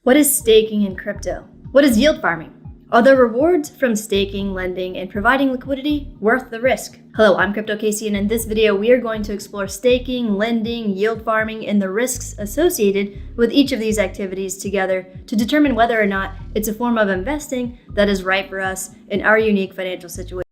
What is staking in crypto? What is yield farming? Are the rewards from staking, lending, and providing liquidity worth the risk? Hello, I'm Crypto Casey, and in this video, we are going to explore staking, lending, yield farming, and the risks associated with each of these activities together to determine whether or not it's a form of investing that is right for us in our unique financial situation.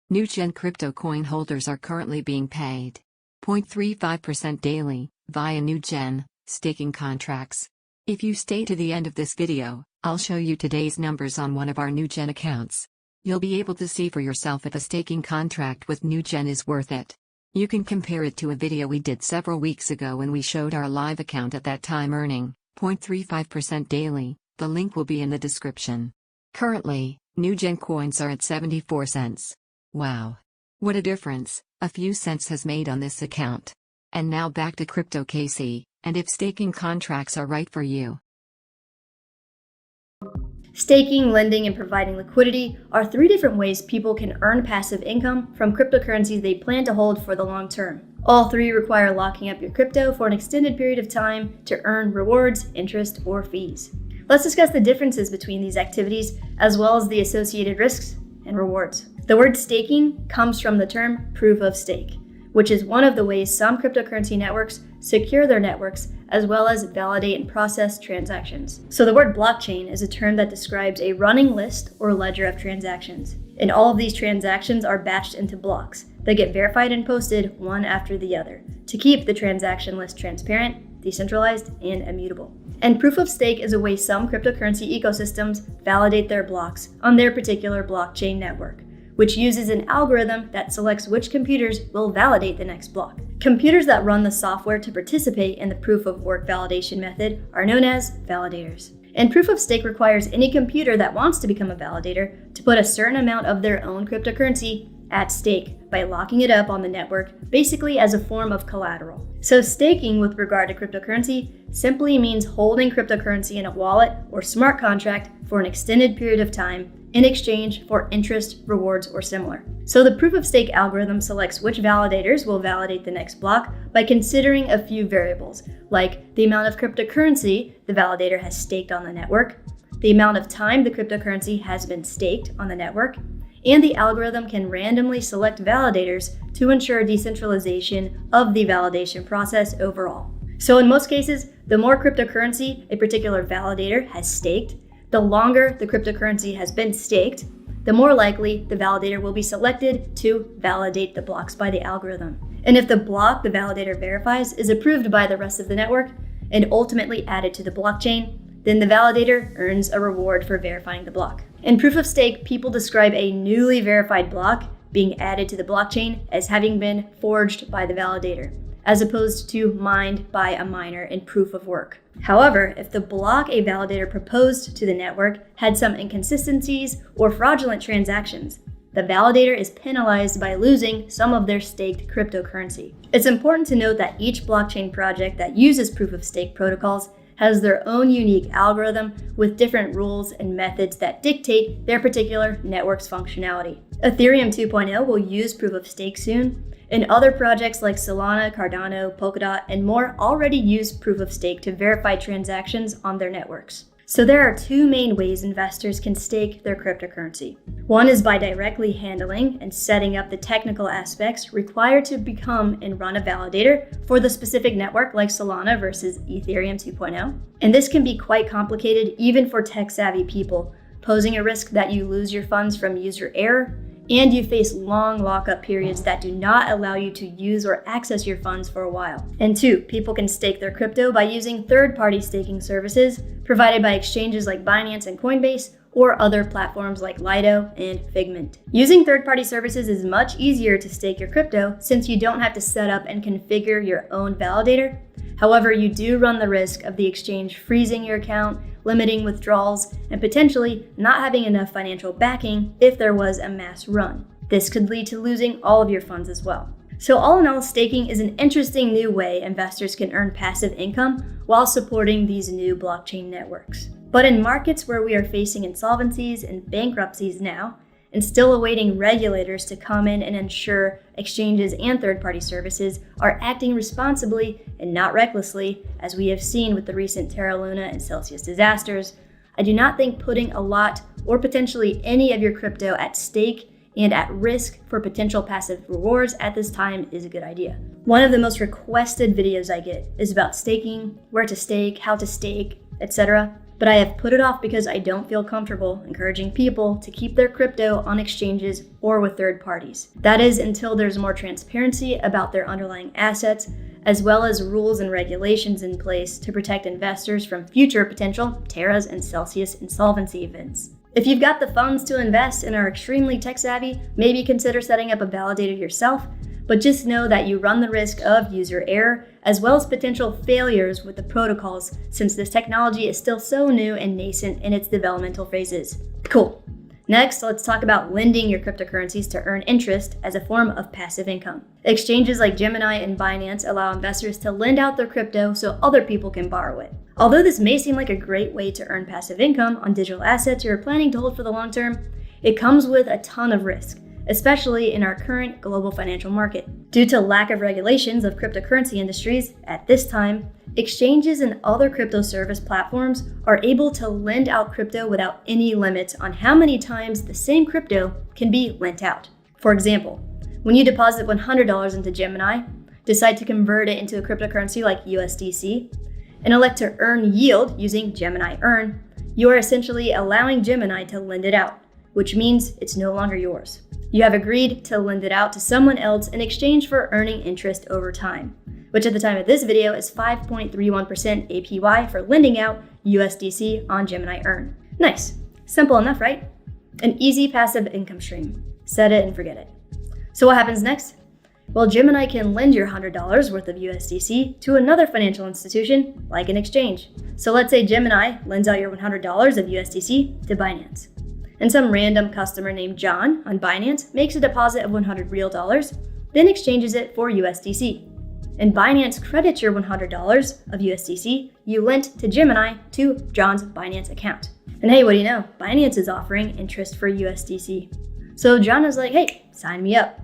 NuGen Crypto coin holders are currently being paid 0.35% daily via NuGen staking contracts. If you stay to the end of this video, I'll show you today's numbers on one of our NuGen accounts. You'll be able to see for yourself if a staking contract with NuGen is worth it. You can compare it to a video we did several weeks ago when we showed our live account at that time earning 0.35% daily. The link will be in the description. Currently, NuGen coins are at 74 cents. Wow. What a difference a few cents has made on this account. And now back to Crypto Casey, and if staking contracts are right for you. Staking, lending, and providing liquidity are three different ways people can earn passive income from cryptocurrencies they plan to hold for the long term. All three require locking up your crypto for an extended period of time to earn rewards, interest, or fees. Let's discuss the differences between these activities as well as the associated risks and rewards. The word staking comes from the term proof of stake, which is one of the ways some cryptocurrency networks secure their networks as well as validate and process transactions. So the word blockchain is a term that describes a running list or ledger of transactions. And all of these transactions are batched into blocks that get verified and posted one after the other to keep the transaction list transparent, decentralized, and immutable. And proof of stake is a way some cryptocurrency ecosystems validate their blocks on their particular blockchain network, which uses an algorithm that selects which computers will validate the next block. Computers that run the software to participate in the proof of work validation method are known as validators. And proof of stake requires any computer that wants to become a validator to put a certain amount of their own cryptocurrency at stake by locking it up on the network, basically as a form of collateral. So staking with regard to cryptocurrency simply means holding cryptocurrency in a wallet or smart contract for an extended period of time in exchange for interest, rewards, or similar. So the proof of stake algorithm selects which validators will validate the next block by considering a few variables, like the amount of cryptocurrency the validator has staked on the network, the amount of time the cryptocurrency has been staked on the network, and the algorithm can randomly select validators to ensure decentralization of the validation process overall. So in most cases, the more cryptocurrency a particular validator has staked, the longer the cryptocurrency has been staked, the more likely the validator will be selected to validate the blocks by the algorithm. And if the block the validator verifies is approved by the rest of the network and ultimately added to the blockchain, then the validator earns a reward for verifying the block. In proof of stake, people describe a newly verified block being added to the blockchain as having been forged by the validator, as opposed to mined by a miner in proof of work. However, if the block a validator proposed to the network had some inconsistencies or fraudulent transactions, the validator is penalized by losing some of their staked cryptocurrency. It's important to note that each blockchain project that uses proof of stake protocols has their own unique algorithm with different rules and methods that dictate their particular network's functionality. Ethereum 2.0 will use proof of stake soon, and other projects like Solana, Cardano, Polkadot, and more already use proof of stake to verify transactions on their networks. So there are two main ways investors can stake their cryptocurrency. One is by directly handling and setting up the technical aspects required to become and run a validator for the specific network like Solana versus Ethereum 2.0. And this can be quite complicated even for tech-savvy people, posing a risk that you lose your funds from user error, and you face long lockup periods that do not allow you to use or access your funds for a while. And two, people can stake their crypto by using third-party staking services provided by exchanges like Binance and Coinbase or other platforms like Lido and Figment. Using third-party services is much easier to stake your crypto since you don't have to set up and configure your own validator. However, you do run the risk of the exchange freezing your account, limiting withdrawals, and potentially not having enough financial backing if there was a mass run. This could lead to losing all of your funds as well. So all in all, staking is an interesting new way investors can earn passive income while supporting these new blockchain networks. But in markets where we are facing insolvencies and bankruptcies now, and still awaiting regulators to come in and ensure exchanges and third-party services are acting responsibly and not recklessly, as we have seen with the recent Terra Luna and Celsius disasters, I do not think putting a lot or potentially any of your crypto at stake and at risk for potential passive rewards at this time is a good idea. One of the most requested videos I get is about staking, where to stake, how to stake, etc. But I have put it off because I don't feel comfortable encouraging people to keep their crypto on exchanges or with third parties. That is until there's more transparency about their underlying assets, as well as rules and regulations in place to protect investors from future potential Terra's and Celsius insolvency events. If you've got the funds to invest and are extremely tech savvy, maybe consider setting up a validator yourself, but just know that you run the risk of user error as well as potential failures with the protocols, since this technology is still so new and nascent in its developmental phases. Cool. Next, let's talk about lending your cryptocurrencies to earn interest as a form of passive income. Exchanges like Gemini and Binance allow investors to lend out their crypto so other people can borrow it. Although this may seem like a great way to earn passive income on digital assets you're planning to hold for the long term, it comes with a ton of risk, especially in our current global financial market. Due to lack of regulations of cryptocurrency industries at this time, exchanges and other crypto service platforms are able to lend out crypto without any limits on how many times the same crypto can be lent out. For example, when you deposit $100 into Gemini, decide to convert it into a cryptocurrency like USDC, and elect to earn yield using Gemini Earn, you are essentially allowing Gemini to lend it out, which means it's no longer yours. You have agreed to lend it out to someone else in exchange for earning interest over time, which at the time of this video is 5.31% APY for lending out USDC on Gemini Earn. Nice. Simple enough, right? An easy passive income stream. Set it and forget it. So what happens next? Well, Gemini can lend your $100 worth of USDC to another financial institution, like an exchange. So let's say Gemini lends out your $100 of USDC to Binance. And some random customer named John on Binance makes a deposit of 100 real dollars, then exchanges it for USDC. And Binance credits your $100 of USDC you lent to Gemini to John's Binance account. And hey, what do you know? Binance is offering interest for USDC. So John is like, hey, sign me up.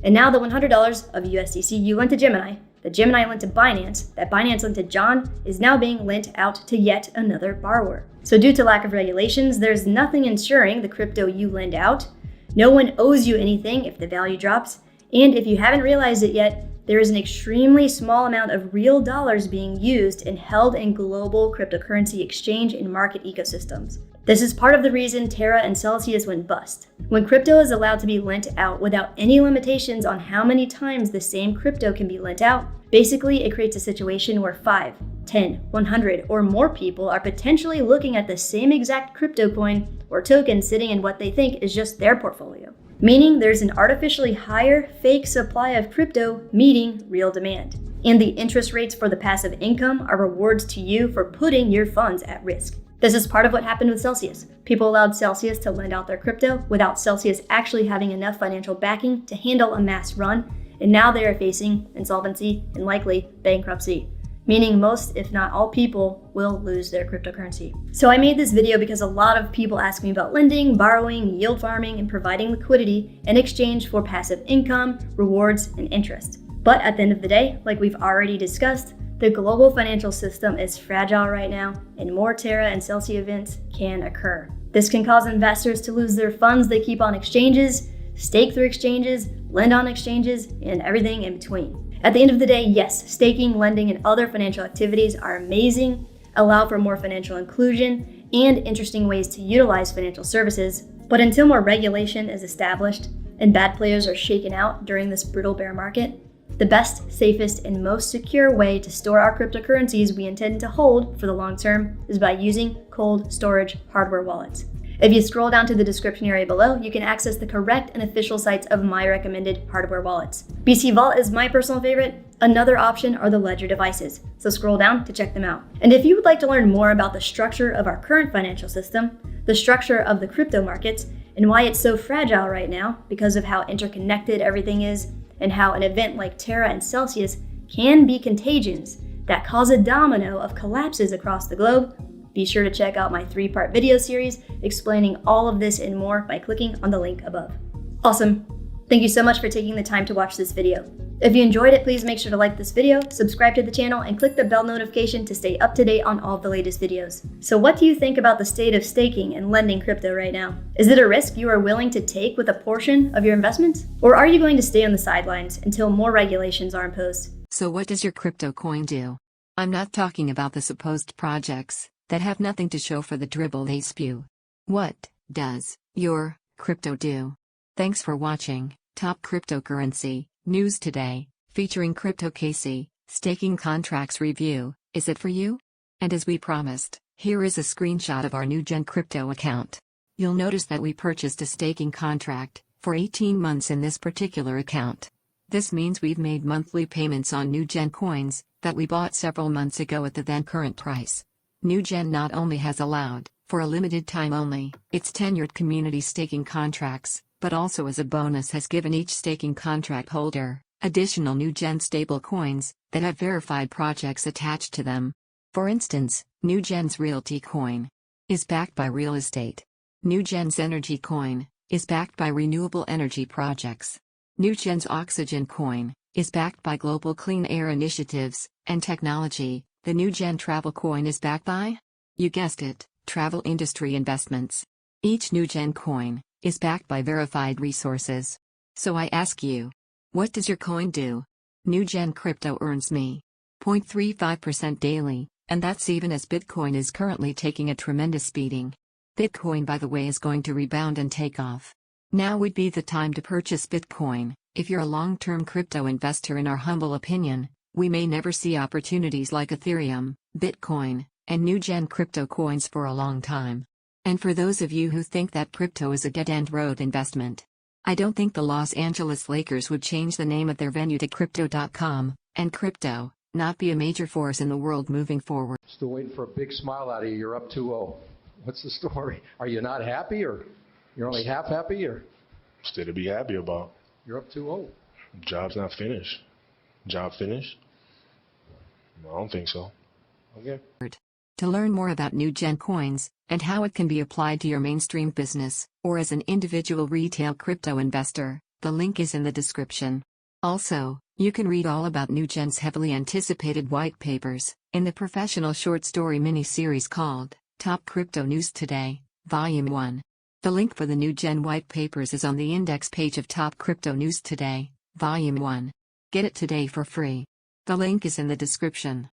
And now the $100 of USDC you lent to Gemini, that Gemini lent to Binance, that Binance lent to John, is now being lent out to yet another borrower. So due to lack of regulations, there's nothing ensuring the crypto you lend out. No one owes you anything if the value drops. And if you haven't realized it yet, there is an extremely small amount of real dollars being used and held in global cryptocurrency exchange and market ecosystems. This is part of the reason Terra and Celsius went bust. When crypto is allowed to be lent out without any limitations on how many times the same crypto can be lent out, basically it creates a situation where 5, 10, 100, or more people are potentially looking at the same exact crypto coin or token sitting in what they think is just their portfolio. Meaning there's an artificially higher fake supply of crypto meeting real demand. And the interest rates for the passive income are rewards to you for putting your funds at risk. This is part of what happened with Celsius. People allowed Celsius to lend out their crypto without Celsius actually having enough financial backing to handle a mass run, and now they are facing insolvency and likely bankruptcy, meaning most, if not all people, will lose their cryptocurrency. So I made this video because a lot of people ask me about lending, borrowing, yield farming, and providing liquidity in exchange for passive income, rewards, and interest. But at the end of the day, like we've already discussed, the global financial system is fragile right now, and more Terra and Celsius events can occur. This can cause investors to lose their funds they keep on exchanges, stake through exchanges, lend on exchanges, and everything in between. At the end of the day, yes, staking, lending, and other financial activities are amazing, allow for more financial inclusion, and interesting ways to utilize financial services. But until more regulation is established and bad players are shaken out during this brutal bear market, the best, safest, and most secure way to store our cryptocurrencies we intend to hold for the long term is by using cold storage hardware wallets. If you scroll down to the description area below, you can access the correct and official sites of my recommended hardware wallets. BC Vault is my personal favorite. Another option are the Ledger devices, so scroll down to check them out. And if you would like to learn more about the structure of our current financial system, the structure of the crypto markets, and why it's so fragile right now because of how interconnected everything is, and how an event like Terra and Celsius can be contagions that cause a domino of collapses across the globe, Be sure to check out my 3-part video series explaining all of this and more by clicking on the link above. Awesome. Thank you so much for taking the time to watch this video. If you enjoyed it, please make sure to like this video, subscribe to the channel, and click the bell notification to stay up to date on all of the latest videos. So what do you think about the state of staking and lending crypto right now? Is it a risk you are willing to take with a portion of your investments? Or are you going to stay on the sidelines until more regulations are imposed? So what does your crypto coin do? I'm not talking about the supposed projects that have nothing to show for the dribble they spew. What does your crypto do? Thanks for watching Top Cryptocurrency News Today, featuring Crypto Casey, Staking Contracts Review. Is it for you? And as we promised, here is a screenshot of our NuGen Crypto account. You'll notice that we purchased a staking contract for 18 months in this particular account. This means we've made monthly payments on NuGen coins that we bought several months ago at the then current price. NuGen not only has allowed, for a limited time only, its tenured community staking contracts, but also as a bonus has given each staking contract holder additional NuGen stable coins that have verified projects attached to them. For instance, NuGen's Realty coin is backed by real estate. NuGen's Energy coin is backed by renewable energy projects. NuGen's Oxygen coin is backed by global clean air initiatives and technology. The NuGen Travel coin is backed by, you guessed it, travel industry investments. Each NuGen coin is backed by verified resources. So I ask you, what does your coin do? NuGen Crypto earns me 0.35% daily, and that's even as Bitcoin is currently taking a tremendous beating. Bitcoin, by the way, is going to rebound and take off. Now would be the time to purchase Bitcoin. If you're a long-term crypto investor, in our humble opinion, we may never see opportunities like Ethereum, Bitcoin, and NuGen Crypto coins for a long time. And for those of you who think that crypto is a dead-end road investment, I don't think the Los Angeles Lakers would change the name of their venue to Crypto.com, and crypto not be a major force in the world moving forward. Still waiting for a big smile out of you. You're up 2-0. What's the story? Are you not happy, or you're only half happy, or? Still to be happy about. You're up 2-0. Job's not finished. Job finished? No, I don't think so. Okay. To learn more about NuGen coins and how it can be applied to your mainstream business or as an individual retail crypto investor, the link is in the description. Also, you can read all about NuGen's heavily anticipated white papers in the professional short story mini-series called Top Crypto News Today, Volume 1. The link for the NuGen white papers is on the index page of Top Crypto News Today, Volume 1. Get it today for free. The link is in the description.